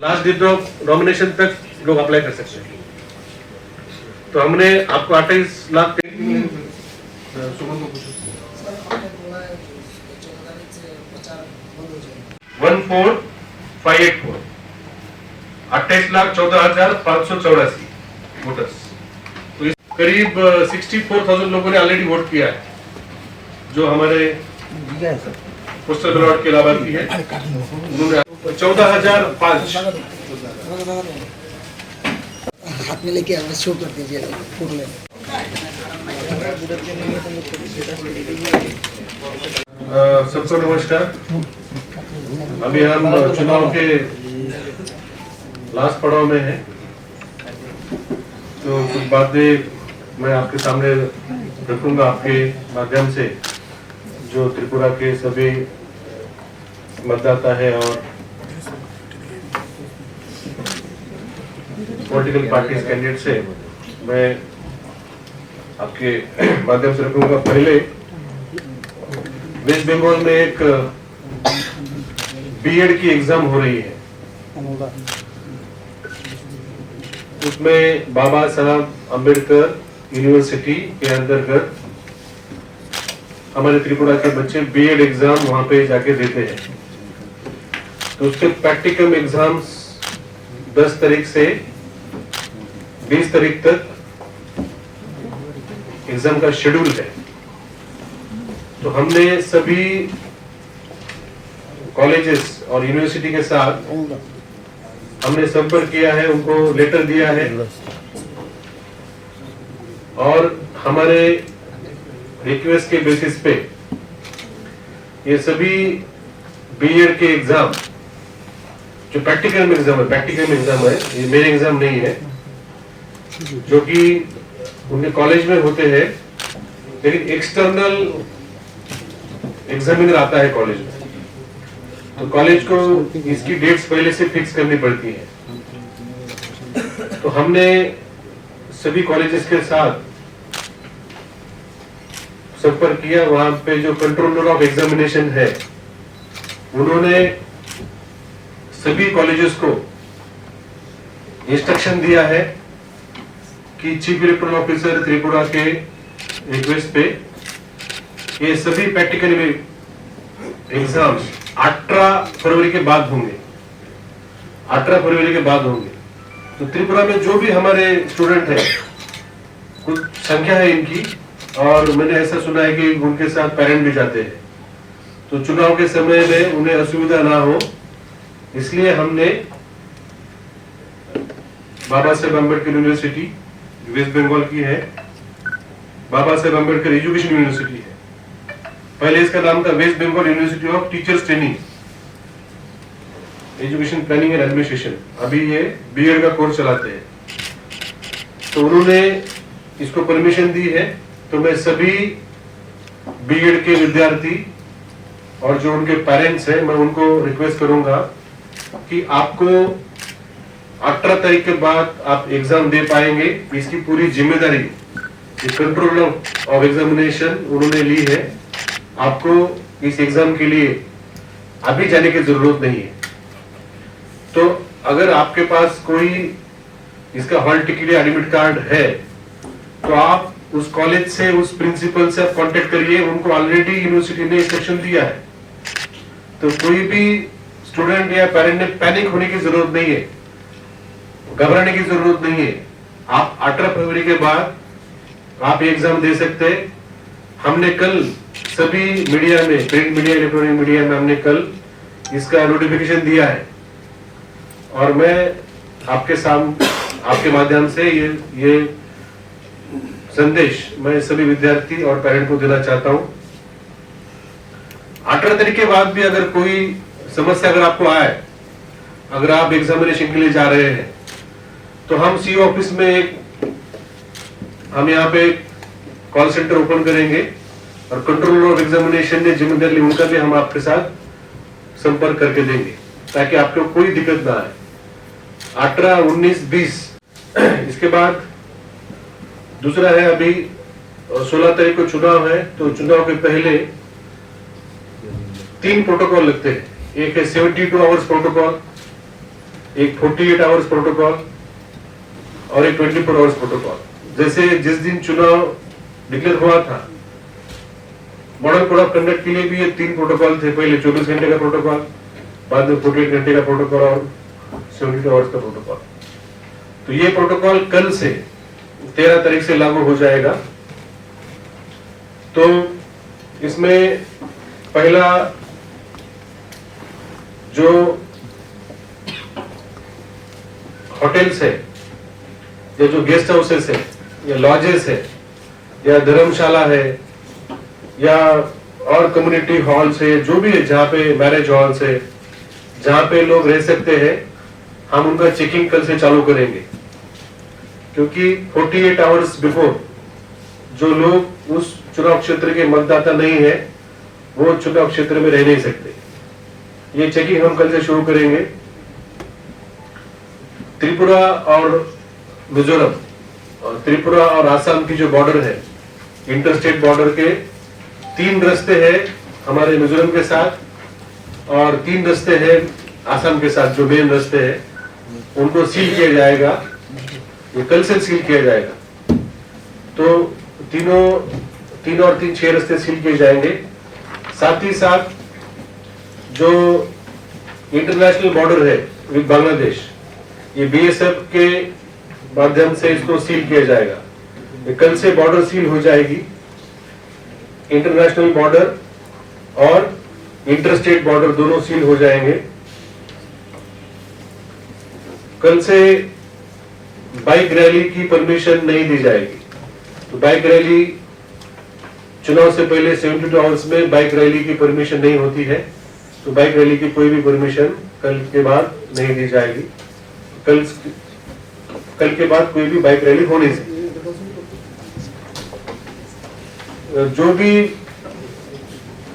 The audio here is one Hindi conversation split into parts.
लास्ट डेट ऑफ नॉमिनेशन तक लोग अप्लाई कर सकते हैं। तो हमने आपको 28 लाख 14584 28,14,584 वोटर्स। तो इस करीब 64,000 लोगों ने ऑलरेडी वोट किया है, जो हमारे पोस्टल बैलेट के लाभार्थी है। उन्होंने 14,005 हाथ में लेके शो कर दीजिए फोटो ले। सबको नमस्कार। अभी हम चुनाव के लास्ट पड़ाव में हैं, तो कुछ बातें मैं आपके सामने रखूंगा आपके माध्यम से, जो त्रिपुरा के सभी मतदाता है और पॉलिटिकल पार्टीज कैंडिडेट से मैं आपके माध्यम से रखूंगा। पहले वेस्ट बंगाल में एक बीएड की एग्जाम हो रही है, उसमें बाबा साहब अंबेडकर यूनिवर्सिटी के अंतर्गत हमारे त्रिपुरा के बच्चे बीएड एग्जाम वहां पे जाके देते हैं। तो उसके प्रैक्टिकल एग्जाम्स 10 तारीख से 20 तारीख तक एग्जाम का शेड्यूल है। तो हमने सभी कॉलेजेस और यूनिवर्सिटी के साथ हमने संपर्क किया है, उनको लेटर दिया है और हमारे रिक्वेस्ट के बेसिस पे ये सभी बीएड के एग्जाम जो प्रैक्टिकल एग्जाम है, ये मेरे एग्जाम नहीं है, जो कि उनके कॉलेज में होते हैं, लेकिन एक्सटर्नल एग्जामिनर आता है कॉलेज में, तो कॉलेज को इसकी डेट्स पहले से फिक्स करनी पड़ती है। तो हमने सभी कॉलेजेस के साथ संपर्क किया। वहां पे जो कंट्रोलर ऑफ एग्जामिनेशन है, उन्होंने सभी कॉलेजेस को इंस्ट्रक्शन दिया है कि चीफ इलेक्टोरल ऑफिसर त्रिपुरा के रिक्वेस्ट पे ये सभी प्रैक्टिकल एग्जाम्स 18 फरवरी के बाद होंगे। 18 फरवरी के बाद होंगे। तो त्रिपुरा में जो भी हमारे स्टूडेंट हैं, कुछ संख्या है इनकी, और मैंने ऐसा सुना है कि उनके साथ पेरेंट भी जाते हैं, तो चुनाव के समय में उन्हें असुविधा ना हो, इसलिए हमने बाबा साहेब अम्बेडकर यूनिवर्सिटी वेस्ट बंगाल की है, बाबा साहेब अम्बेडकर एजुकेशन यूनिवर्सिटी है, पहले इसका नाम था West Bengal university of teachers training education planning and administration, अभी ये बीएड का कोर्स चलाते हैं। तो उन्होंने इसको परमिशन दी है। तो मैं सभी बीएड के विद्यार्थी और जो उनके पेरेंट्स हैं, मैं उनको रिक्वेस्ट करूंगा कि आपको 18 तारीख के बाद आप एग्जाम दे पाएंगे, इसकी पूरी जिम्मेदारी कंट्रोल ऑफ एग्जामिनेशन उन्होंने ली है। आपको इस एग्जाम के लिए अभी जाने की जरूरत नहीं है। तो अगर आपके पास कोई इसका हॉल टिकट या एडमिट कार्ड है, तो आप उस कॉलेज से, उस प्रिंसिपल से आप कांटेक्ट करिए, उनको ऑलरेडी यूनिवर्सिटी ने इंस्ट्रक्शन दिया है। तो कोई भी स्टूडेंट या पेरेंट ने पैनिक होने की जरूरत नहीं है, घबराने की जरूरत नहीं है। आप 18 फरवरी के बाद आप एग्जाम दे सकते हैं। हमने कल सभी मीडिया में, प्रिंट मीडिया, इलेक्ट्रॉनिक मीडिया में हमने कल इसका नोटिफिकेशन दिया है, और मैं आपके माध्यम से ये संदेश मैं सभी विद्यार्थी और पेरेंट को देना चाहता हूं। 18 तारीख के बाद भी अगर कोई समस्या अगर आपको आए, अगर आप एग्जामिनेशन के लिए जा रहे हैं, तो हम सीओ ऑफिस में हम यहाँ पे कॉल सेंटर ओपन करेंगे, और कंट्रोलर ऑफ एग्जामिनेशन ने जिम्मेदारी ली, उनका भी हम आपके साथ संपर्क करके देंगे, ताकि आपको कोई दिक्कत ना आए। 18, 19, 20 इसके बाद दूसरा है, अभी 16 तारीख को चुनाव है, तो चुनाव के पहले 3 प्रोटोकॉल लगते हैं। एक है 72 आवर्स प्रोटोकॉल, एक 48 आवर्स प्रोटोकॉल और एक 24 आवर्स प्रोटोकॉल। जैसे जिस दिन चुनाव डिक्लेयर हुआ था, मॉडल कोड ऑफ कंडक्ट के लिए भी ये 3 प्रोटोकॉल थे। पहले 24 घंटे का प्रोटोकॉल, बाद में 48 घंटे का प्रोटोकॉल और 72 आवर्स का प्रोटोकॉल। तो ये प्रोटोकॉल कल से 13 तारीख से लागू हो जाएगा। तो इसमें पहला जो होटल्स है या जो गेस्ट हाउसेस है या लॉजेस है या धर्मशाला है या और कम्युनिटी हॉल्स है, जो भी है, जहाँ पे मैरिज हॉल्स है, जहाँ पे लोग रह सकते हैं, हम उनका चेकिंग कल से चालू करेंगे। क्योंकि 48 आवर्स बिफोर जो लोग उस चुनाव क्षेत्र के मतदाता नहीं है, वो चुनाव क्षेत्र में रह नहीं सकते। ये चेकिंग हम कल से शुरू करेंगे। त्रिपुरा और मिजोरम, त्रिपुरा और आसाम की जो बॉर्डर है, इंटरस्टेट बॉर्डर के 3 रास्ते हैं हमारे मिजोरम के साथ, और 3 रास्ते हैं आसाम के साथ, जो मेन रास्ते हैं, उनको सील किया जाएगा। ये कल से सील किया जाएगा। तो तीन और 3 6 रास्ते सील किए जाएंगे। साथ ही साथ जो इंटरनेशनल बॉर्डर है विद बांग्लादेश, ये बीएसएफ के माध्यम से इसको सील किया जाएगा। ये कल से बॉर्डर सील हो जाएगी। इंटरनेशनल बॉर्डर और इंटरस्टेट बॉर्डर दोनों सील हो जाएंगे। कल से बाइक रैली की परमिशन नहीं दी जाएगी। तो बाइक रैली, चुनाव से पहले 72 आवर्स में बाइक रैली की परमिशन नहीं होती है। तो बाइक रैली की कोई भी परमिशन कल के बाद नहीं दी जाएगी। कल के बाद कोई भी बाइक रैली हो नहीं सकती। जो भी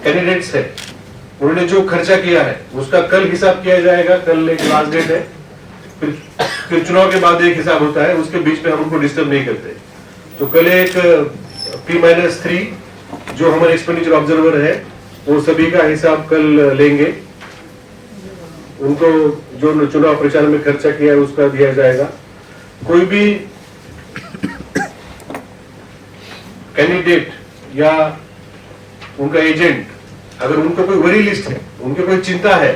कैंडिडेट्स है, उन्होंने जो खर्चा किया है उसका कल हिसाब किया जाएगा। कल एक लास्ट डेट है, फिर चुनाव के बाद एक हिसाब होता है, उसके बीच में हम उनको डिस्टर्ब नहीं करते। तो कल एक P-3 जो हमारे एक्सपेंडिचर ऑब्जर्वर है, वो सभी का हिसाब कल लेंगे। उनको जो चुनाव प्रचार में खर्चा किया है उसका दिया जाएगा। कोई भी कैंडिडेट या उनका एजेंट, अगर उनको कोई वरी लिस्ट है, उनके कोई चिंता है,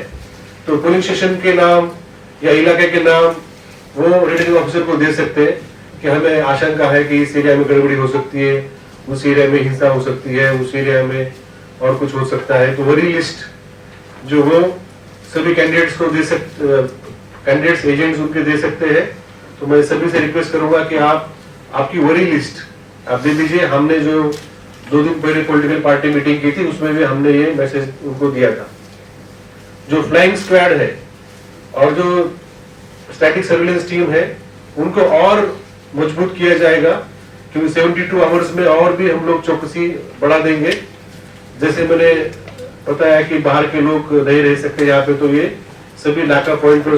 तो पुलिस स्टेशन के नाम या इलाके के नाम वो रिटर्निंग ऑफिसर को दे सकते हैं कि हमें आशंका है कि इस एरिया में गड़बड़ी हो सकती है, उस एरिया में हिंसा हो सकती है, उस एरिया में और कुछ हो सकता है। तो वरी लिस्ट जो वो सभी कैंडिडेट्स को दे सकते, कैंडिडेट्स एजेंट्स उनके दे सकते हैं। तो मैं सभी से रिक्वेस्ट करूंगा कि आपकी वरी लिस्ट आप दे दीजिए। हमने जो 2 दिन पहले पॉलिटिकल पार्टी मीटिंग की थी, उसमें भी हमने ये मैसेज उनको दिया था। जो फ्लाइंग स्क्वाड है और जो स्टैटिक सर्विलेंस टीम है, उनको और मजबूत किया जाएगा। क्योंकि 72 आवर्स में और भी हम लोग चौकसी बढ़ा देंगे। जैसे मैंने बताया कि बाहर के लोग नहीं रह सकते यहाँ पे, तो ये सभी नाका पॉइंट पर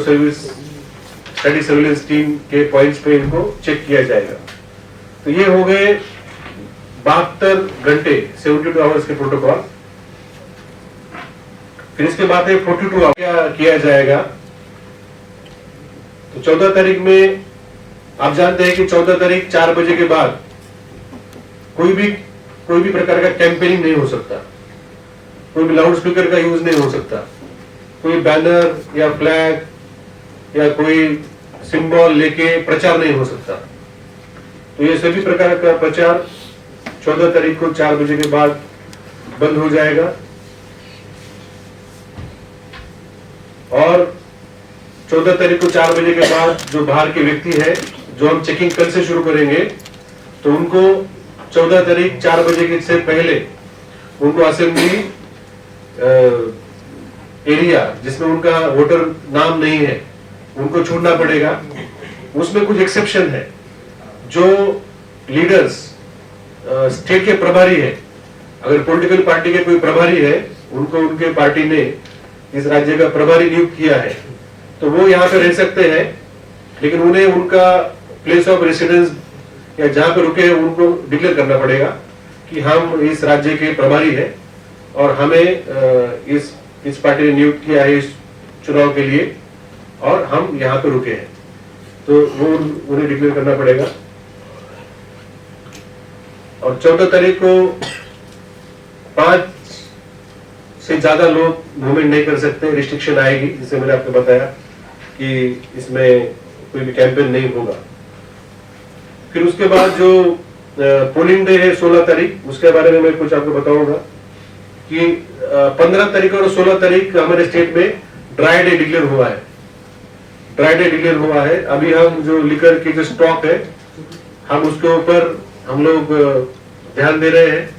स्टैटिक सर्विलेंस टीम के पॉइंट्स पे इनको चेक किया जाएगा। तो ये हो गए 72 घंटे 72 आवर्स के प्रोटोकॉल। फिर इसके बाद 42 आवर्स क्या किया जाएगा। तो 14 तारीख में आप जानते हैं कि 14 तारीख 4 बजे के बाद कोई भी प्रकार का कैंपेनिंग नहीं हो सकता, कोई भी लाउड स्पीकर का यूज नहीं हो सकता, कोई बैनर या फ्लैग या कोई सिंबल लेके प्रचार नहीं हो सकता। तो ये सभी प्रकार का प्रचार 14 तारीख को 4 बजे के बाद बंद हो जाएगा। और 14 तारीख को 4 बजे के बाद जो बाहर के व्यक्ति है, जो हम चेकिंग कल से शुरू करेंगे, तो उनको 14 तारीख 4 बजे के से पहले उनको असेंबली एरिया जिसमें उनका वोटर नाम नहीं है, उनको छोड़ना पड़ेगा। उसमें कुछ एक्सेप्शन है। जो लीडर्स स्टेट के प्रभारी है, अगर पॉलिटिकल पार्टी के कोई प्रभारी है, उनको उनके पार्टी ने इस राज्य का प्रभारी नियुक्त किया है, तो वो यहाँ पे रह सकते हैं। लेकिन उन्हें उनका प्लेस ऑफ रेसिडेंस या जहाँ पे रुके हैं उनको डिक्लेयर करना पड़ेगा कि हम इस राज्य के प्रभारी हैं और हमें इस पार्टी ने नियुक्त किया है इस चुनाव के लिए। और हम यहाँ पे रुके हैं, तो वो उन्हें डिक्लेयर करना पड़ेगा। और 14 तारीख को 5 से ज्यादा लोग मूवमेंट नहीं कर सकते, रिस्ट्रिक्शन आएगी, जिसे मैंने आपको बताया कि इसमें कोई भी कैंपेन नहीं होगा। फिर उसके बाद जो पोलिंग डे है 16 तारीख, उसके बारे में मैं कुछ आपको बताऊंगा कि 15 तारीख और 16 तारीख हमारे स्टेट में ड्राई डे डिक्लेयर हुआ है। ड्राई डे डिक्लेयर हुआ है। अभी हम जो लिकर की जो स्टॉक है, हम उसके ऊपर हम लोग ध्यान दे रहे हैं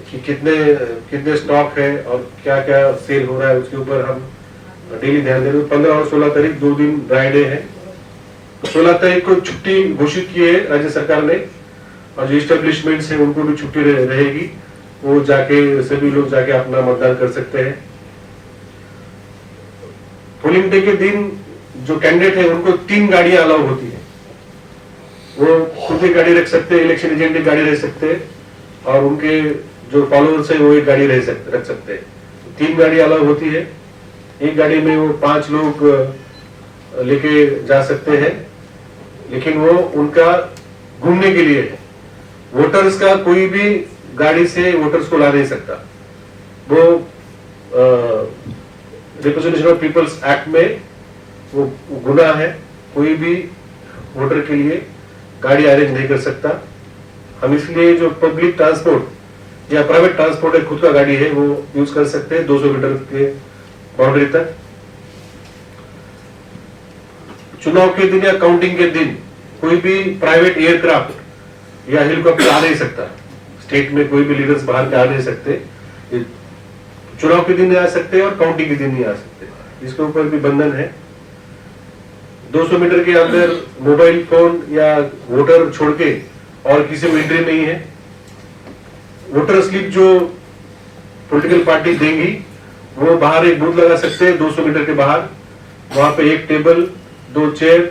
कि कितने स्टॉक है और क्या क्या सेल हो रहा है, उसके ऊपर हम डेली ध्यान दे रहे हैं। 15 और 16 तारीख 2 दिन ड्राई डे है। 16 तारीख को छुट्टी घोषित की है राज्य सरकार ने, और जो इस्टेब्लिशमेंट्स है उनको भी छुट्टी रहेगी, वो जाके सभी लोग जाके अपना मतदान कर सकते हैं। पोलिंग डे के दिन जो कैंडिडेट है उनको 3 गाड़ियां अलाउ होती है। वो खुद की गाड़ी रख सकते हैं, इलेक्शन एजेंट की गाड़ी रख सकते हैं, और उनके जो फॉलोअर्स है वो एक गाड़ी रख सकते हैं। 3 गाड़ी अलाउ होती है। एक गाड़ी में वो 5 लोग लेके जा सकते हैं, लेकिन वो उनका घूमने के लिए है। वोटर्स का कोई भी गाड़ी से वोटर्स को ला नहीं सकता। वो रिप्रेजेंटेशन ऑफ पीपल्स एक्ट में वो गुनाह है। कोई भी वोटर के लिए गाड़ी अरेंज नहीं कर सकता। हम इसलिए जो पब्लिक ट्रांसपोर्ट या प्राइवेट ट्रांसपोर्ट है, खुद का गाड़ी है, वो यूज कर सकते हैं 200 मीटर के बाउंड्री तक। चुनाव के दिन या काउंटिंग के दिन कोई भी प्राइवेट एयरक्राफ्ट या हेलीकॉप्टर आ नहीं सकता। स्टेट में कोई भी लीडर्स बाहर के आ नहीं सकते। चुनाव के दिन नहीं आ सकते और काउंटिंग के दिन नहीं आ सकते। इसके ऊपर भी बंधन है। 200 मीटर के अंदर मोबाइल फोन या वोटर छोड़ के और किसी को एंट्री नहीं है। वोटर स्लिप जो पॉलिटिकल पार्टी देंगी, वो बाहर एक बूथ लगा सकते हैं 200 मीटर के बाहर। वहां पे एक टेबल, 2 चेयर,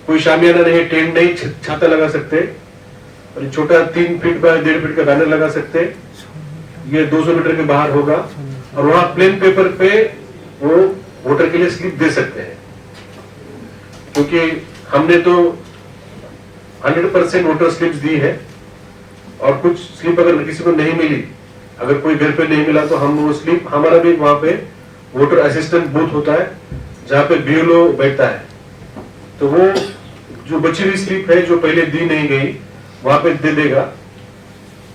कोई शामियाना नहीं, टेंट नहीं, छाता लगा सकते, और छोटा 3 फीट बाय 1.5 फीट का बैनर लगा सकते। ये 200 मीटर के बाहर होगा, और वहां प्लेन पेपर पे वो वोटर के लिए स्लिप दे सकते हैं। क्योंकि हमने तो 100% वोटर स्लिप्स दी है, और कुछ स्लिप अगर किसी को नहीं मिली, अगर कोई घर पे नहीं मिला, तो हम वो स्लिप, हमारा भी वहां पे वोटर असिस्टेंट बूथ होता है जहाँ पे बीएलओ बैठता है, तो वो जो बची हुई स्लिप है जो पहले दी नहीं गई वहां पे दे देगा।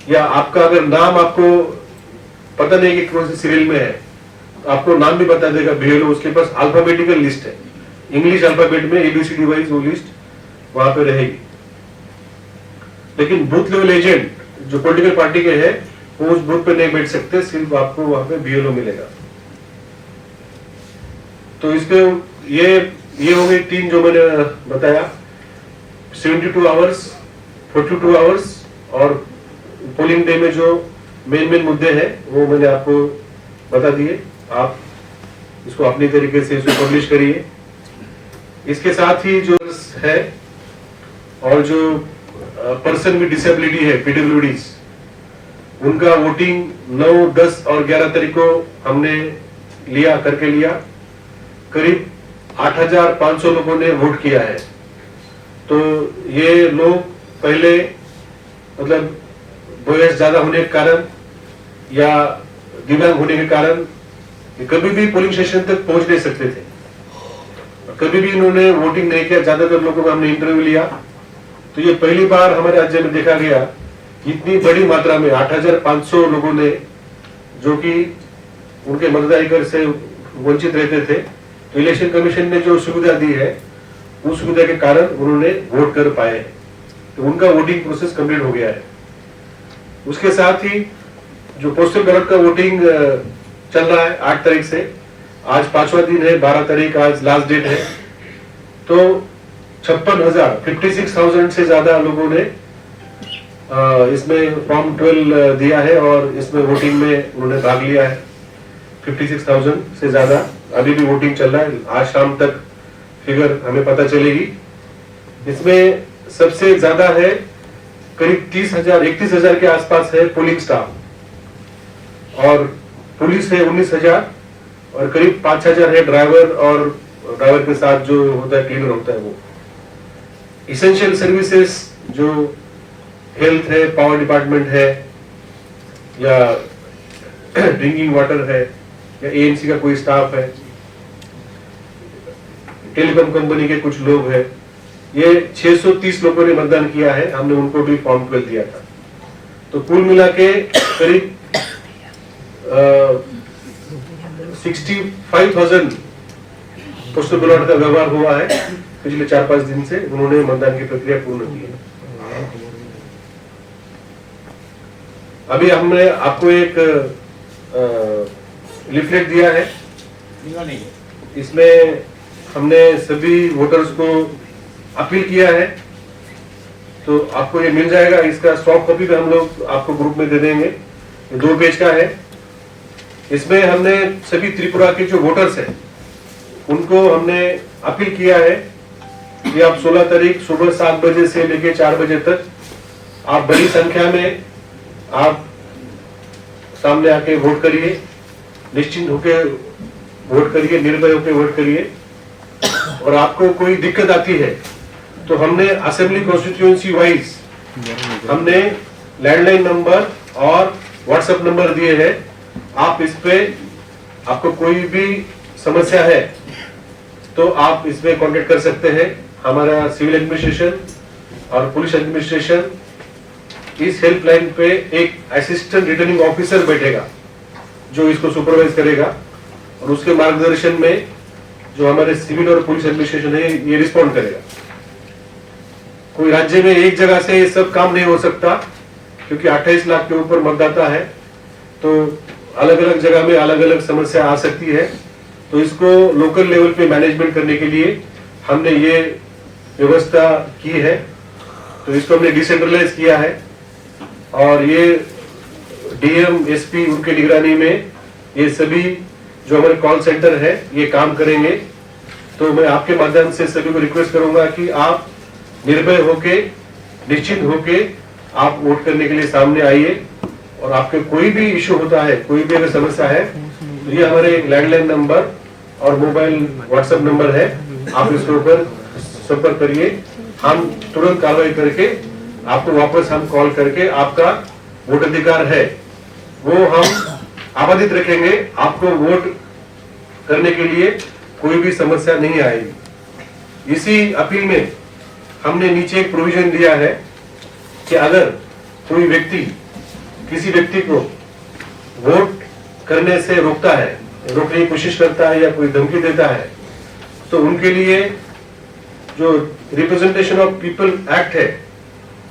या आपका अगर नाम आपको पता नहीं कि कौन सी सीरियल में है, तो आपको नाम भी बता देगा बीएलओ। उसके पास अल्फाबेटिकल लिस्ट है, इंग्लिश अल्फाबेट में ABCD वाइज वो लिस्ट वहां पे रहेगी। लेकिन बूथ लेवल एजेंट जो पॉलिटिकल पार्टी के हैं, वो उस बूथ पे नहीं बैठ सकते, सिर्फ आपको वहां पे बीएलओ मिलेगा। तो इसके ये हो गई 3 जो मैंने बताया, 72 आवर्स, 42 आवर्स, और पोलिंग डे में जो मेन मुद्दे हैं वो मैंने आपको बता दिए। आप इसको अपनी तरीके से इसको पब्लिश करिए। इसके साथ ही जो है, और जो पर्सन विद डिसेबिलिटी है, PWDs, उनका वोटिंग 9, 10 और 11 तारीख को हमने करके लिया। करीब 8,500 लोगों ने वोट किया है। तो ये लोग पहले मतलब वयस ज्यादा होने के कारण या दिव्यांग होने के कारण कभी भी पोलिंग स्टेशन तक पहुंच नहीं सकते थे, कभी भी इन्होंने वोटिंग नहीं किया। ज्यादातर लोगों का हमने इंटरव्यू लिया, तो ये पहली बार हमारे राज्य में देखा गया इतनी बड़ी मात्रा में 8,500 लोगों ने, जो कि उनके मतदाधिकार से वंचित रहते थे, तो इलेक्शन कमीशन ने जो सुविधा दी है, उस सुविधा के कारण उन्होंने वोट कर पाए, तो उनका वोटिंग प्रोसेस कंप्लीट हो गया है। उसके साथ ही जो पोस्टल बैलेट का वोटिंग चल रहा है 8 तारीख से, आज 5वां दिन है, 12 तारीख आज लास्ट डेट है। तो 56,000 से ज्यादा लोगों ने इसमें फॉर्म 12 दिया है, और इसमें वोटिंग में उन्होंने भाग लिया है। 56,000 से ज्यादा अभी भी वोटिंग चल रहा है। आज शाम तक फिगर हमें पता चलेगी। इसमें सबसे ज्यादा है, करीब 31,000 के आसपास है पोलिंग स्टाफ, और पुलिस है 19,000, और करीब 5,000 है ड्राइवर, और ड्राइवर के साथ जो होता है क्लीनर होता है वो। इसेंशियल सर्विसेज जो हेल्थ है, पावर डिपार्टमेंट है, या ड्रिंकिंग वाटर है, या एएमसी का कोई स्टाफ है, टेलीकॉम कंपनी के कुछ लोग हैं, ये 630 लोगों ने मतदान किया है। हमने उनको भी फॉर्म 12 दिया था। तो कुल मिला के करीब 65,000 पोस्टल बैलेट का व्यवहार हुआ है पिछले 4-5 दिन से। उन्होंने मतदान की प्रक्रिया पूर्ण की है। अभी हमने आपको एक लिफलेट दिया है, इसमें हमने सभी वोटर्स को अपील किया है, तो आपको ये मिल जाएगा। इसका सॉफ्ट कॉपी भी हम लोग आपको ग्रुप में दे देंगे। ये 2 पेज का है। इसमें हमने सभी त्रिपुरा के जो वोटर्स हैं उनको हमने अपील किया है कि आप 16 तारीख सुबह 7 बजे से लेकर 4 बजे तक आप बड़ी संख्या में आप सामने आके वोट करिए, निश्चिंत होकर वोट करिए, निर्भय होकर वोट करिए। और आपको कोई दिक्कत आती है तो हमने असेंबली कॉन्स्टिट्यूएंसी वाइज हमने लैंडलाइन नंबर और व्हाट्सएप नंबर दिए हैं। आप इस पे, आपको कोई भी समस्या है तो आप इसमें कांटेक्ट कर सकते हैं। हमारा सिविल एडमिनिस्ट्रेशन और पुलिस एडमिनिस्ट्रेशन इस हेल्पलाइन पे एक असिस्टेंट रिटर्निंग ऑफिसर बैठेगा जो इसको सुपरवाइज करेगा, और उसके मार्गदर्शन में जो हमारे सिविल और पुलिस एडमिनिस्ट्रेशन है ये रिस्पॉन्ड करेगा। कोई राज्य में एक जगह से ये सब काम नहीं हो सकता, क्योंकि 28 लाख के ऊपर मतदाता है, तो अलग अलग जगह में अलग अलग समस्या आ सकती है। तो इसको लोकल लेवल पे मैनेजमेंट करने के लिए हमने ये व्यवस्था की है। तो इसको हमने डिसेंट्रलाइज किया है, और ये डीएम, एसपी उनके निगरानी में ये सभी जो हमारे कॉल सेंटर है ये काम करेंगे। तो मैं आपके माध्यम से सभी को रिक्वेस्ट करूंगा कि आप निर्भय होके, निश्चिंत होके आप वोट करने के लिए सामने आइए। और आपके कोई भी इश्यू होता है, कोई भी अगर समस्या है, तो ये हमारे लैंडलाइन नंबर और मोबाइल व्हाट्सएप नंबर है, आप इसके ऊपर संपर्क करिए। हम तुरंत कार्रवाई करके आपको वापस हम कॉल करके आपका वोट अधिकार है वो हम आबादित रखेंगे। आपको वोट करने के लिए कोई भी समस्या नहीं आएगी। इसी अपील में हमने नीचे एक प्रोविजन दिया है कि अगर कोई व्यक्ति किसी व्यक्ति को वोट करने से रोकता है, रोकने की कोशिश करता है या कोई धमकी देता है, तो उनके लिए जो रिप्रेजेंटेशन ऑफ पीपल एक्ट है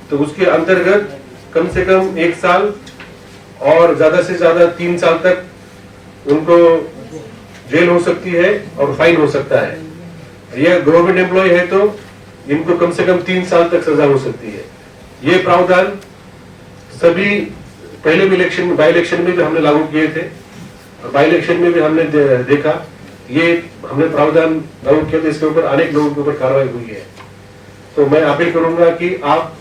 तो उसके अंतर्गत कम से कम 1 साल और ज्यादा से ज्यादा 3 साल तक उनको जेल हो सकती है और फाइन हो सकता है। यह गवर्नमेंट एम्प्लॉय है तो इनको कम से कम 3 साल तक सजा हो सकती है। ये प्रावधान सभी पहले भी इलेक्शन, बाई इलेक्शन में भी हमने लागू किए थे, और बाई इलेक्शन में भी हमने देखा ये हमने प्रावधान लागू किया था, इसके ऊपर अनेक लोगों के ऊपर कार्रवाई हुई है। तो मैं अपील करूंगा कि आप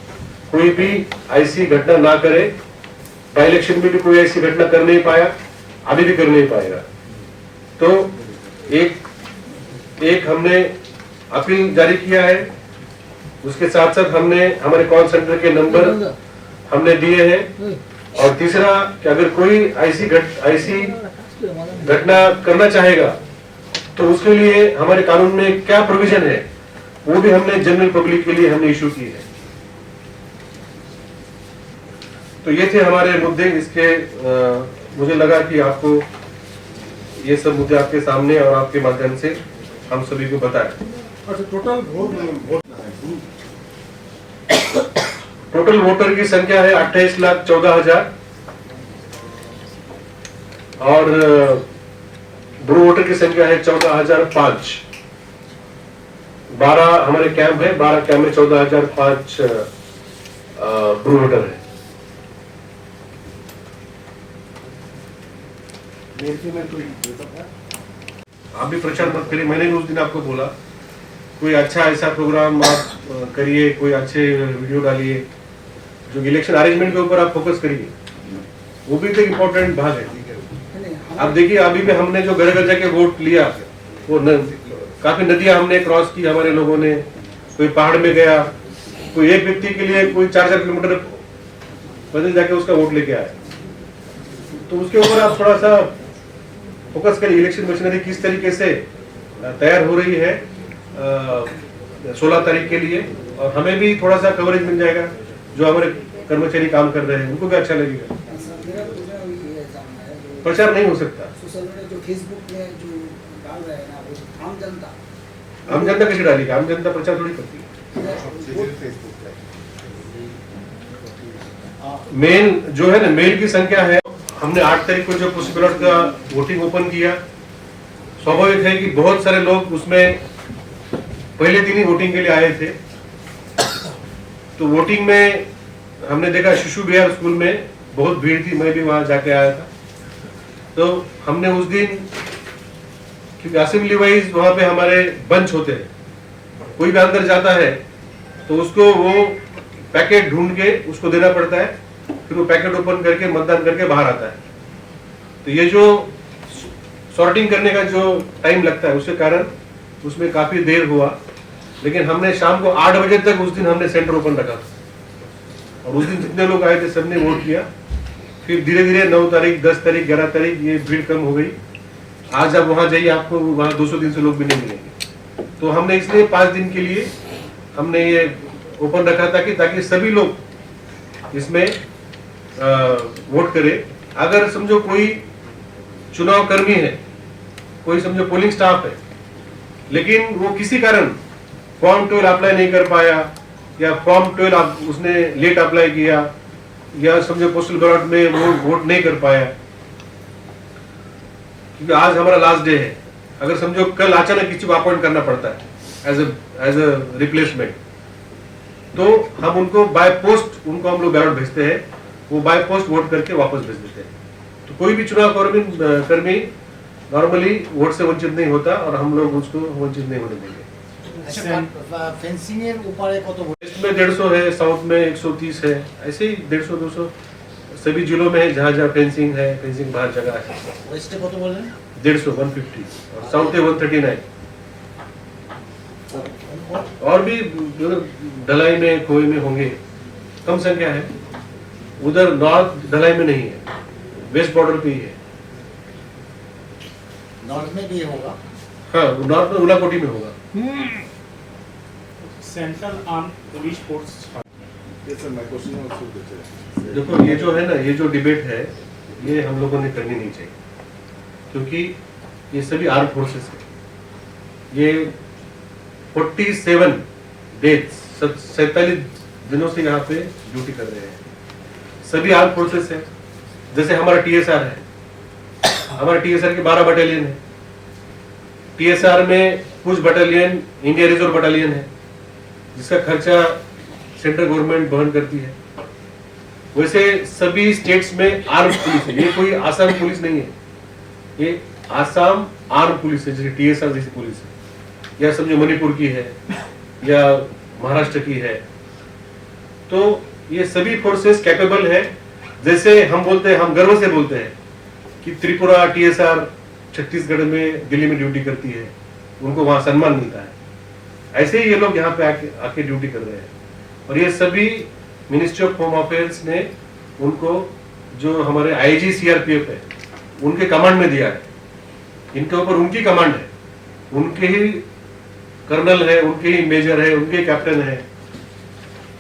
कोई भी ऐसी घटना ना करें। बाई इलेक्शन में भी कोई ऐसी घटना कर नहीं पाया, अभी भी कर नहीं पाएगा। तो एक हमने अपील जारी किया है, उसके साथ साथ हमने हमारे कॉल सेंटर के नंबर हमने दिए हैं। और तीसरा कि अगर कोई ऐसी घटना करना चाहेगा तो उसके लिए हमारे कानून में क्या प्रोविजन है वो भी हमने जनरल पब्लिक के लिए हमने इशू की है। तो ये थे हमारे मुद्दे। इसके मुझे लगा कि आपको ये सब मुद्दे आपके सामने और आपके माध्यम से हम सभी को बताएं। टोटल वोटर की संख्या है 28,14,000 और ब्रू वोटर की संख्या है 14,005। 12 हमारे कैंप है, 12 कैंप में 14,005 ब्रू वोटर है। आप भी प्रचार मत करिए, मैंने उस दिन आपको बोला कोई अच्छा ऐसा प्रोग्राम आप करिए, कोई अच्छे वीडियो डालिए, जो इलेक्शन अरेंजमेंट के ऊपर आप फोकस करिए, वो भी तो इम्पोर्टेंट भाग है। आप देखिए अभी भी हमने जो घर घर जाके वोट लिया वो काफी नदियां हमने क्रॉस की हमारे लोगों ने, कोई पहाड़ में गया, कोई एक व्यक्ति के लिए कोई 4-4 किलोमीटर पैदल जाके उसका वोट लेके आया। तो उसके ऊपर आप थोड़ा सा फोकस करिए, इलेक्शन मशीनरी किस तरीके से तैयार हो रही है 16 तारीख के लिए, और हमें भी थोड़ा सा कवरेज मिल जाएगा, जो हमारे कर्मचारी काम कर रहे हैं उनको भी अच्छा लगेगा। प्रचार नहीं हो सकता, सोशल मीडिया जो फेसबुक में जो डाल रहे हैं ना, वो आम जनता कैसे डालेगी? आम जनता प्रचार थोड़ी करती है। मेन जो है ना, मेल की संख्या है, हमने 8 तारीख को जो पोस्टल बैलेट का वोटिंग ओपन किया, स्वाभाविक है कि बहुत सारे लोग उसमें पहले दिन ही वोटिंग के लिए आए थे। तो वोटिंग में हमने देखा शिशु बिहार स्कूल में बहुत भीड़ थी, मैं भी वहां जाके आया था। तो हमने उस दिन, क्योंकि असेंबली वाइज वहां पे हमारे बंच होते हैं, कोई भी अंदर जाता है तो उसको वो पैकेट ढूंढ के उसको देना पड़ता है, फिर वो पैकेट ओपन करके मतदान करके बाहर आता है। तो ये जो सॉर्टिंग करने का जो टाइम लगता है उसके कारण उसमें काफी देर हुआ, लेकिन हमने शाम को 8 बजे तक उस दिन हमने सेंटर ओपन रखा था, और उस दिन जितने लोग आए थे सबने वोट किया। फिर धीरे धीरे 9 तारीख, 10 तारीख, 11 तारीख ये भीड़ कम हो गई। आज आप वहां जाइए, आपको वहां 200-300 लोग भी नहीं मिलेंगे। तो हमने इसलिए 5 दिन के लिए हमने ये ओपन रखा था कि ताकि सभी लोग इसमें वोट करें। अगर समझो कोई चुनाव कर्मी है, कोई समझो पोलिंग स्टाफ है, लेकिन वो किसी कारण फॉर्म 12 अप्लाई नहीं कर पाया, या फॉर्म 12 उसने लेट अप्लाई किया, या समझो पोस्टल बैलेट में वो वोट नहीं कर पाया, क्योंकि आज हमारा लास्ट डे है। अगर समझो कल अचानक किसी को अपॉइंट करना पड़ता है एज अ रिप्लेसमेंट, तो हम उनको बाय पोस्ट उनको हम लोग बैलेट भेजते हैं, वो बाय पोस्ट वोट करके वापस भेज देते हैं। तो कोई भी चुनाव कर्मी नॉर्मली वोट से वंचित नहीं होता, और हम लोग उसको वंचित नहीं होने देंगे। फेंसिंग এর উপরে কত वेस्ट में 150 है, साउथ में 130 है, ऐसे ही 150-200 सभी जिलों में है जहाँ जहाँ फेंसिंग है, फेंसिंग बाहर जगह है। ওয়েস্টে কত বললেন? 150-150 और साउथ है 139। और भी ढलाई में, खोई में होंगे, कम संख्या है। उधर नॉर्थ ढलाई में नहीं है, वेस्ट बॉर्डर पे ही है। नॉर्थ में भी होगा? हाँ, नॉर्थ में उलाकोटी में होगा। Central arm police force. देखो ये जो है ना, ये जो डिबेट है, ये हम लोगों ने करनी नहीं चाहिए, क्योंकि ये सभी आर्म फोर्सेस है। ये 47 डेज 47 दिनों से यहाँ पे ड्यूटी कर रहे हैं, सभी आर्म फोर्सेस है। जैसे हमारा TSR है, हमारा TSR के 12 बटालियन है। TSR में कुछ बटालियन इंडिया रिजर्व बटालियन है, जिसका खर्चा सेंट्रल गवर्नमेंट वहन करती है। वैसे सभी स्टेट्स में आर्म पुलिस है, ये कोई आसाम पुलिस नहीं है, ये आसाम आर्म पुलिस है, जैसे TSR जैसी पुलिस है, या समझो मणिपुर की है, या महाराष्ट्र की है। तो ये सभी फोर्सेस कैपेबल है। जैसे हम बोलते हैं, हम गर्व से बोलते हैं कि त्रिपुरा TSR छत्तीसगढ़ में, दिल्ली में ड्यूटी करती है, उनको वहां सम्मान मिलता है। ऐसे ही ये लोग यहाँ पे आके ड्यूटी कर रहे हैं, और ये सभी मिनिस्ट्री ऑफ होम अफेयर्स ने उनको, जो हमारे IG CRPF है, उनके कमांड में दिया है। इनके ऊपर उनकी कमांड है, उनके ही कर्नल है, उनके ही मेजर है, उनके कैप्टन है।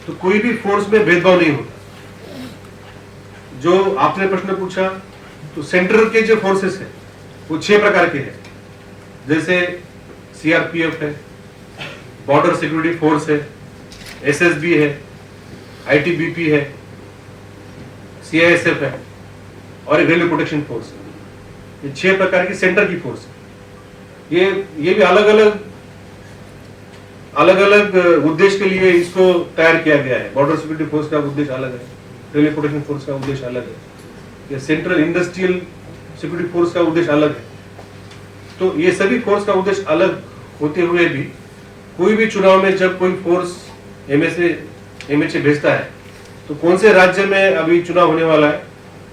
तो कोई भी फोर्स में भेदभाव नहीं होता। जो आपने प्रश्न पूछा, तो सेंट्रल के जो फोर्सेस है वो 6 प्रकार के हैं। जैसे CRPF है, बॉर्डर सिक्योरिटी फोर्स है, SSB है, ITBP है, CISF है, और एक रेलवे प्रोटेक्शन फोर्स है। ये 6 प्रकार की सेंटर की फोर्स है। ये भी अलग अलग उद्देश्य के लिए इसको तैयार किया गया है। बॉर्डर सिक्योरिटी फोर्स का उद्देश्य अलग है, रेलवे प्रोटेक्शन फोर्स का उद्देश्य अलग है, या सेंट्रल इंडस्ट्रियल सिक्योरिटी फोर्स का उद्देश्य अलग है। तो ये सभी फोर्स का उद्देश्य अलग होते हुए भी कोई भी चुनाव में जब कोई फोर्स MHA भेजता है, तो कौन से राज्य में अभी चुनाव होने वाला है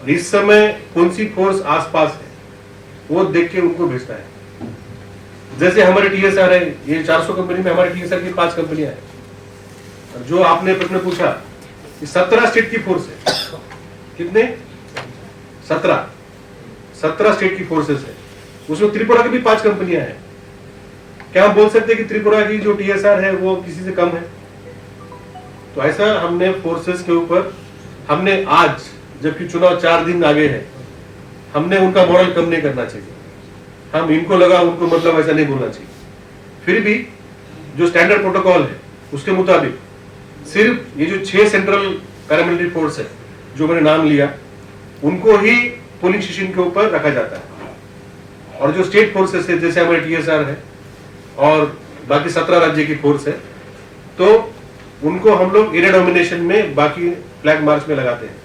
और इस समय कौन सी फोर्स आसपास है, वो देख के उनको भेजता है। जैसे हमारे TSR है, ये 400 कंपनी में हमारे TSR की 5 कंपनियां हैं। और जो आपने प्रश्न पूछा, 17 स्टेट की फोर्स है। कितने? 17 स्टेट की फोर्सेस है। उसमें त्रिपुरा की भी 5 कंपनियां हैं। क्या हम बोल सकते हैं कि त्रिपुरा की जो TSR है वो किसी से कम है? तो ऐसा हमने फोर्सेस के ऊपर, हमने आज जबकि चुनाव 4 दिन आगे है, हमने उनका मॉडल कम नहीं करना चाहिए। हम इनको लगा उनको मतलब ऐसा नहीं बोलना चाहिए। फिर भी जो स्टैंडर्ड प्रोटोकॉल है उसके मुताबिक सिर्फ ये जो 6 सेंट्रल पैरामिलिट्री फोर्स है जो मैंने नाम लिया, उनको ही पोलिंग स्टेशन के ऊपर रखा जाता है। और जो स्टेट फोर्सेस है जैसे हमारे TSR है और बाकी 17 राज्य की फोर्स है, तो उनको हम लोग एरिया डोमिनेशन में बाकी फ्लैग मार्च में लगाते हैं।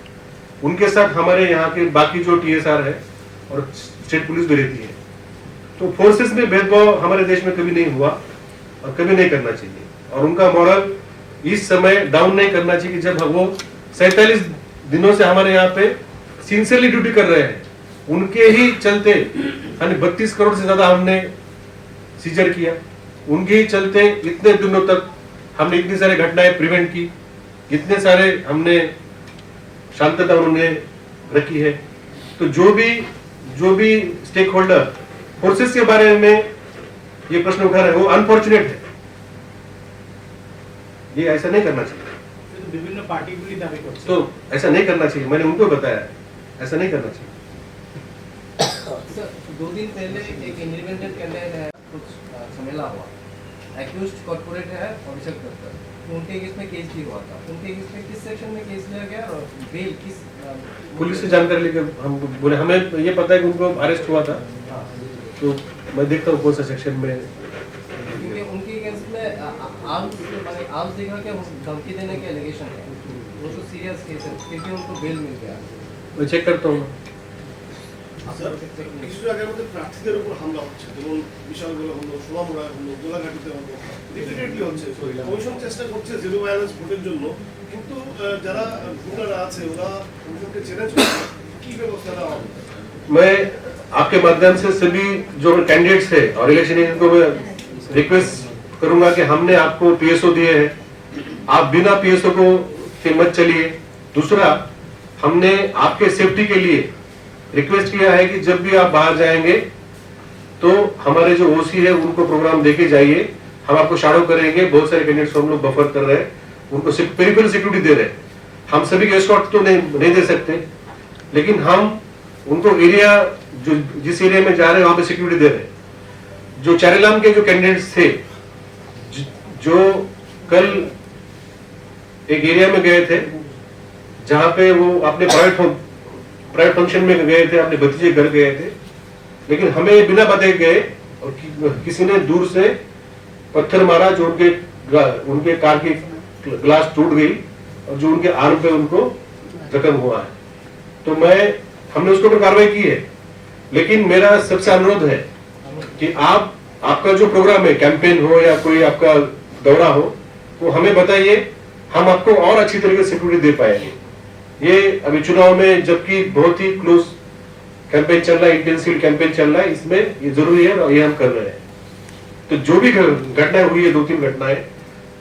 उनके साथ हमारे यहाँ के बाकी जो TSR है और स्टेट पुलिस भी रहती है। तो फोर्सेस में भेदभाव हमारे देश में कभी नहीं हुआ और कभी नहीं करना चाहिए। और उनका मॉरल इस समय डाउन नहीं करना चाहिए कि जब वो 47 दिनों से हमारे यहाँ पे सिंसियरली ड्यूटी कर रहे हैं, उनके ही चलते 32 करोड़ से ज्यादा हमने सीजर किया। उनके ही चलते इतने दिनों तक हमने इतनी सारी घटनाएं प्रिवेंट की, इतने सारे हमने शांतता उन्होंने रखी है। तो जो भी स्टेक होल्डर फोर्सेस के बारे में ये प्रश्न उठा रहे हैं वो अनफॉर्चुनेट है। ये ऐसा नहीं करना चाहिए। विभिन्न पार्टीগুলি দাবি করছে, तो ऐसा नहीं करना चाहिए। मैंने उनको बताया ऐसा नहीं करना चाहिए। सर 2 दिन पहले एक इंडिपेंडेंट कैंडिडेट है, कुछ झमेला हुआ, एक्यूज्ड कॉर्पोरेट है अभिषेक दत्ता, उनके अगेंस्ट में केस भी हुआ था। उनके अगेंस्ट में किस सेक्शन में केस लिया गया और बेल किस पुलिस से जानकारी लेकर हम बोले, हमें ये पता है कि उनको अरेस्ट हुआ था, तो मैं देखता हूँ कौन सा सेक्शन में। क्योंकि उनके अगेंस्ट में आर्म्स दिखा के धमकी देने के एलिगेशन है, वो तो सीरियस केस है, क्योंकि उनको बेल मिल गया। मैं चेक करता हूँ। স্যার কিছু আগের মধ্যে প্রার্থীদের উপর হামলা হচ্ছে, যেমন বিশালগড়ে হলো, সোনামুড়ায় হলো, গোলাঘাটিতে হলো, রিপিটেডলি হচ্ছে। কমিশন চেষ্টা করছে জিরো ভায়োলেন্স ভোটের জন্য, কিন্তু যারা ভোটাররা আছে ওরা কমিশনকে চ্যালেঞ্জ করছে, কি ব্যবস্থা নেওয়া হবে? मैं आपके माध्यम से सभी जो कैंडिडेट्स है और इलेक्शन एजेंट को मैं रिक्वेस्ट करूंगा कि हमने आपको PSO दिए हैं, आप बिना PSO को से मत चलिए। दूसरा, हमने आपके सेफ्टी के लिए रिक्वेस्ट किया है कि जब भी आप बाहर जाएंगे तो हमारे जो OC है उनको प्रोग्राम देके जाइए। हम आपको शाडो करेंगे। बहुत सारे कैंडिडेट्स को हम लोग बफर कर रहे हैं, उनको पेरिफेरल सिक्योरिटी दे रहे हैं। हम सभी को एस्कॉर्ट तो नहीं दे सकते, लेकिन हम उनको एरिया जो जिस एरिया में जा रहे हैं वहां पे सिक्योरिटी दे रहे हैं। जो चारेलाम के जो कैंडिडेट्स थे जो कल एक एरिया में गए थे जहां पे वो अपने प्राइवेट फंक्शन में गए थे, अपने भतीजे घर गए थे, लेकिन हमें बिना बताए गए और किसी ने दूर से पत्थर मारा जो उनके कार की ग्लास टूट गई और जो उनके आर्म पे उनको जख्म हुआ है। तो हमने उसके ऊपर कार्रवाई की है, लेकिन मेरा सबसे अनुरोध है कि आपका जो प्रोग्राम है, कैंपेन हो या कोई आपका दौरा हो, वो हमें बताइए, हम आपको और अच्छी तरीके से सिक्योरिटी दे पाएंगे। ये अभी चुनाव में जबकि बहुत ही क्लोज कैंपेन चल रहा है, इंटेंसिव कैंपेन चल रहा है, इसमें ये जरूरी है और ये हम कर रहे हैं। तो जो भी घटनाएं हुई है, 2-3 घटनाएं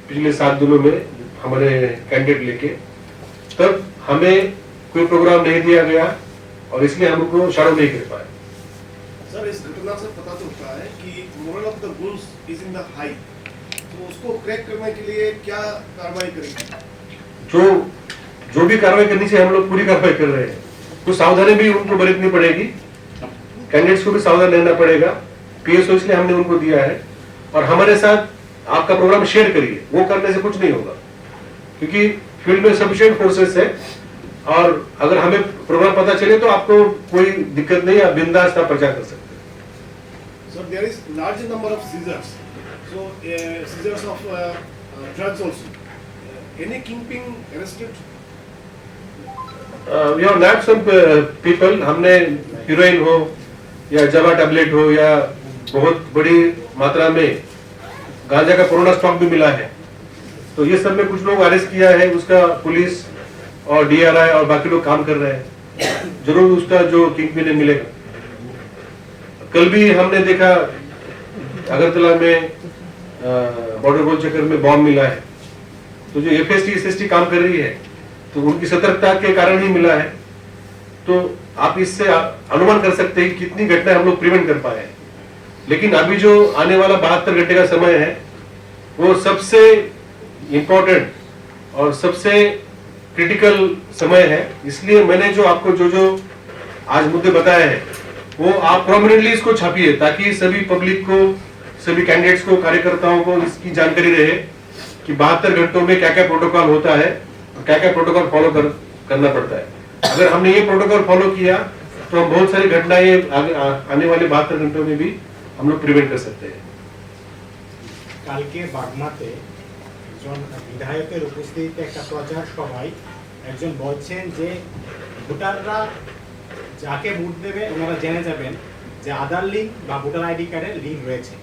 पिछले 7 दिनों में हमारे कैंडिडेट लेके, तब हमें कोई प्रोग्राम नहीं दिया गया और इसलिए हम उनको शाडो नहीं कर पाए। सर इस घटना से पता चलता है कि moral of the goods is in the high, तो उसको क्रैक करने के लिए क्या कार्रवाई करेंगे? जो भी कार्रवाई करनी चाहिए हम लोग पूरी कार्रवाई कर रहे हैं। कुछ सावधानी भी उनको बरतनी पड़ेगी, कैंडिडेट्स को भी सावधान रहना पड़ेगा। PSO इसलिए हमने उनको दिया है। और हमारे साथ आपका प्रोग्राम शेयर करिए, वो करने से कुछ नहीं होगा, क्योंकि फील्ड में सफिशिएंट फोर्सेस है और अगर हमें प्रोग्राम पता चले तो आपको कोई दिक्कत नहीं, आप बिंदास का प्रचार कर सकते हैं। Sir there is large number of seizures, so seizures of drugs also, any kingpin arrested? We have nabbed some people. हमने हीरोइन हो या जवा टैबलेट हो या बहुत बड़ी मात्रा में गांजा का कोरोना स्टॉक भी मिला है, तो ये सब में कुछ लोग अरेस्ट किया है। उसका पुलिस और DRI और बाकी लोग काम कर रहे हैं, जरूर उसका जो किंगपिन मिलेगा। कल भी हमने देखा अगरतला में बॉर्डर गोल चक्कर में बॉम्ब मिला है। तो जो एफएसटी एसएसटी काम कर रही है तो उनकी सतर्कता के कारण ही मिला है। तो आप इससे अनुमान कर सकते हैं कि कितनी घटनाएं हम लोग प्रिवेंट कर पाए हैं। लेकिन अभी जो आने वाला 72 घंटे का समय है वो सबसे इंपॉर्टेंट और सबसे क्रिटिकल समय है। इसलिए मैंने जो आपको जो आज मुद्दे बताए हैं वो आप प्रोमिनेंटली इसको छापिए ताकि सभी पब्लिक को, सभी कैंडिडेट्स को, कार्यकर्ताओं को इसकी जानकारी रहे कि 72 घंटों में क्या क्या प्रोटोकॉल होता है और क्या क्या प्रोटोकॉल फॉलो करना पड़ता है। अगर हमने ये प्रोटोकॉल फॉलो किया तो हम बहुत सारी घटनाएं आने वाले 72 घंटों में भी हम लोग प्रिवेंट कर सकते हैं। কালকে বাগমাতে একজন বিধায়কের উপস্থিতিতে একটা প্রচার সভায় একজন বলছেন যে ভোটাররা যাকে ভোট দেবে ওনারা জেনে যাবেন যে আধার লিঙ্ক বা ভোটার আইডি কার্ডের লিঙ্ক রয়েছে।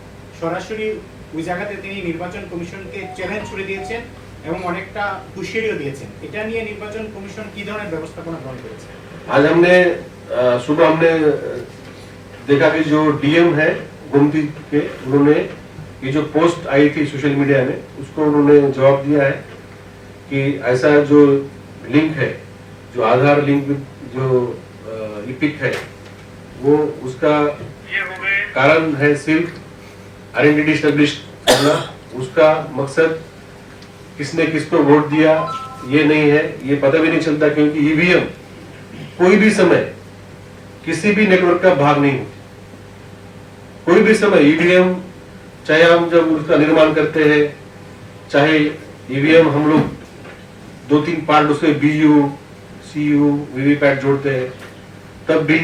সরাসরি ওই জায়গাতে তিনি নির্বাচন কমিশনকে চ্যালেঞ্জ ছুড়ে দিয়েছেন এবং অনেকটা হুঁশিয়ারিও দিয়েছেন। এটা নিয়ে নির্বাচন কমিশন কি ধরনের ব্যবস্থাপনা গ্রহণ করেছে? आज हमने सुबह हमने देखा कि जो डीएम है गोमती के, उन्होंने ये जो पोस्ट आई थी सोशल मीडिया में उसको उन्होंने जवाब दिया है कि ऐसा जो लिंक है, जो आधार लिंक जो लिपिक है, वो उसका कारण है सिर्फ आइडेंटिटी स्टैब्लिश करना। उसका मकसद किसने किसको वोट दिया ये नहीं है, ये पता भी नहीं चलता क्योंकि ईवीएम कोई भी समय किसी भी नेटवर्क का भाग नहीं होती। कोई भी समय ईवीएम, चाहे हम जब उसका निर्माण करते हैं, चाहे ईवीएम हम लोग 2-3 पार्ट उसके बीयू, सीयू, वीवीपैट जोड़ते हैं, तब भी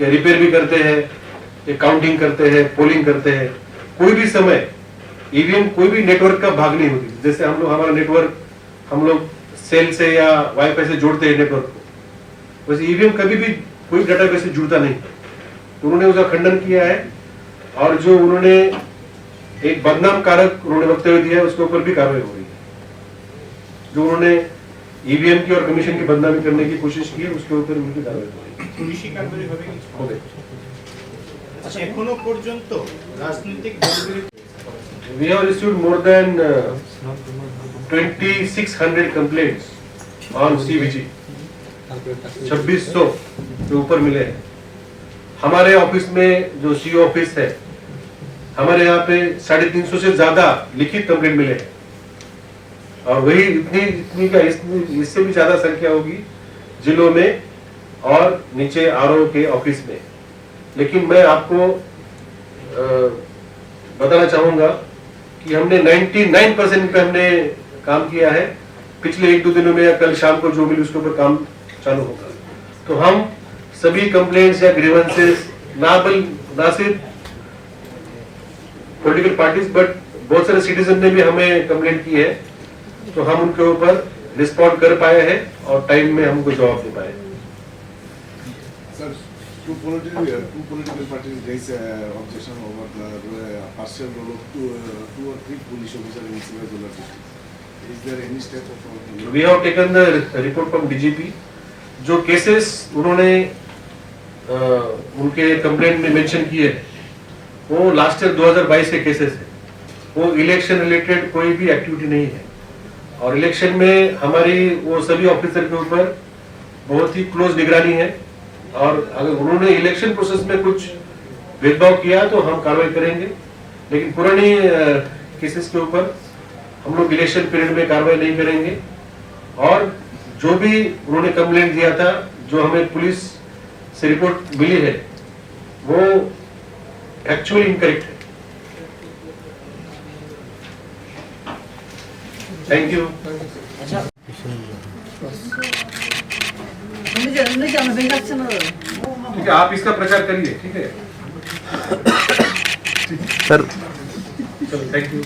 या रिपेयर भी करते हैं, या काउंटिंग करते हैं, पोलिंग करते हैं, कोई भी समय ईवीएम कोई भी नेटवर्क का भाग नहीं होती। जैसे हम लोग हमारा नेटवर्क हम लोग सेल से या वाईफाई से जोड़ते हैं नेटवर्क को, वैसे ईवीएम कभी भी कोई डेटाबेस से जुड़ता नहीं। तो उन्होंने उसका खंडन किया है और जो उन्होंने एक बदनाम कारक उन्होंने वक्तव्य दिया है उसके ऊपर भी कार्रवाई हो रही है। जो उन्होंने ईवीएम की और कमीशन की बदनामी करने की कोशिश की है उसके ऊपर उनकी कार्रवाई हो रही है। পুলিশি কার্যকরী হবে কি? হবে। আচ্ছা, এখনো পর্যন্ত রাজনৈতিক দলগুলি We have received more than 2600 complaints on CVG, 2600 के ऊपर मिले हैं। हमारे ऑफिस में जो सीओ ऑफिस है, हमारे यहाँ पे 350 से ज्यादा लिखित कंप्लेंट मिले हैं और वही इतनी का इससे भी ज्यादा संख्या होगी जिलों में और नीचे आरओ के ऑफिस में। लेकिन मैं आपको बताना चाहूंगा कि हमने 99% पे हमने काम किया है। पिछले 1-2 दिनों में या कल शाम को जो मिली उसके ऊपर काम चालू होगा। तो हम सभी कंप्लेंट्स या ग्रीवेंसेस ना सिर्फ पॉलिटिकल पार्टीज बट बहुत सारे सिटीजन ने भी हमें कंप्लेंट की है, तो हम उनके ऊपर रिस्पॉन्ड कर पाए हैं और टाइम में हमको जवाब दे पाए। Sir, two political parties raise objection over the partial role of two or three police officers in Sivajula district. Is there any step of? We have taken the report from DGP. जो केसेस उन्होंने उनके कंप्लेंट में मेंशन किए हैं वो लास्ट ईयर 2022 के केसेस है। वो इलेक्शन रिलेटेड कोई भी एक्टिविटी नहीं है और इलेक्शन में हमारी वो सभी ऑफिसर के ऊपर बहुत ही क्लोज निगरानी है और अगर उन्होंने इलेक्शन प्रोसेस में कुछ भेदभाव किया तो हम कार्रवाई करेंगे। लेकिन पुरानी केसेस के ऊपर हम लोग इलेक्शन पीरियड में कार्रवाई नहीं करेंगे और जो भी उन्होंने कंप्लेंट दिया था, जो हमें पुलिस से रिपोर्ट मिली है, वो एक्चुअली इनकरेक्ट है। Thank you. ठीक है, आप इसका प्रचार करिए। ठीक है सर, चलो थैंक यू।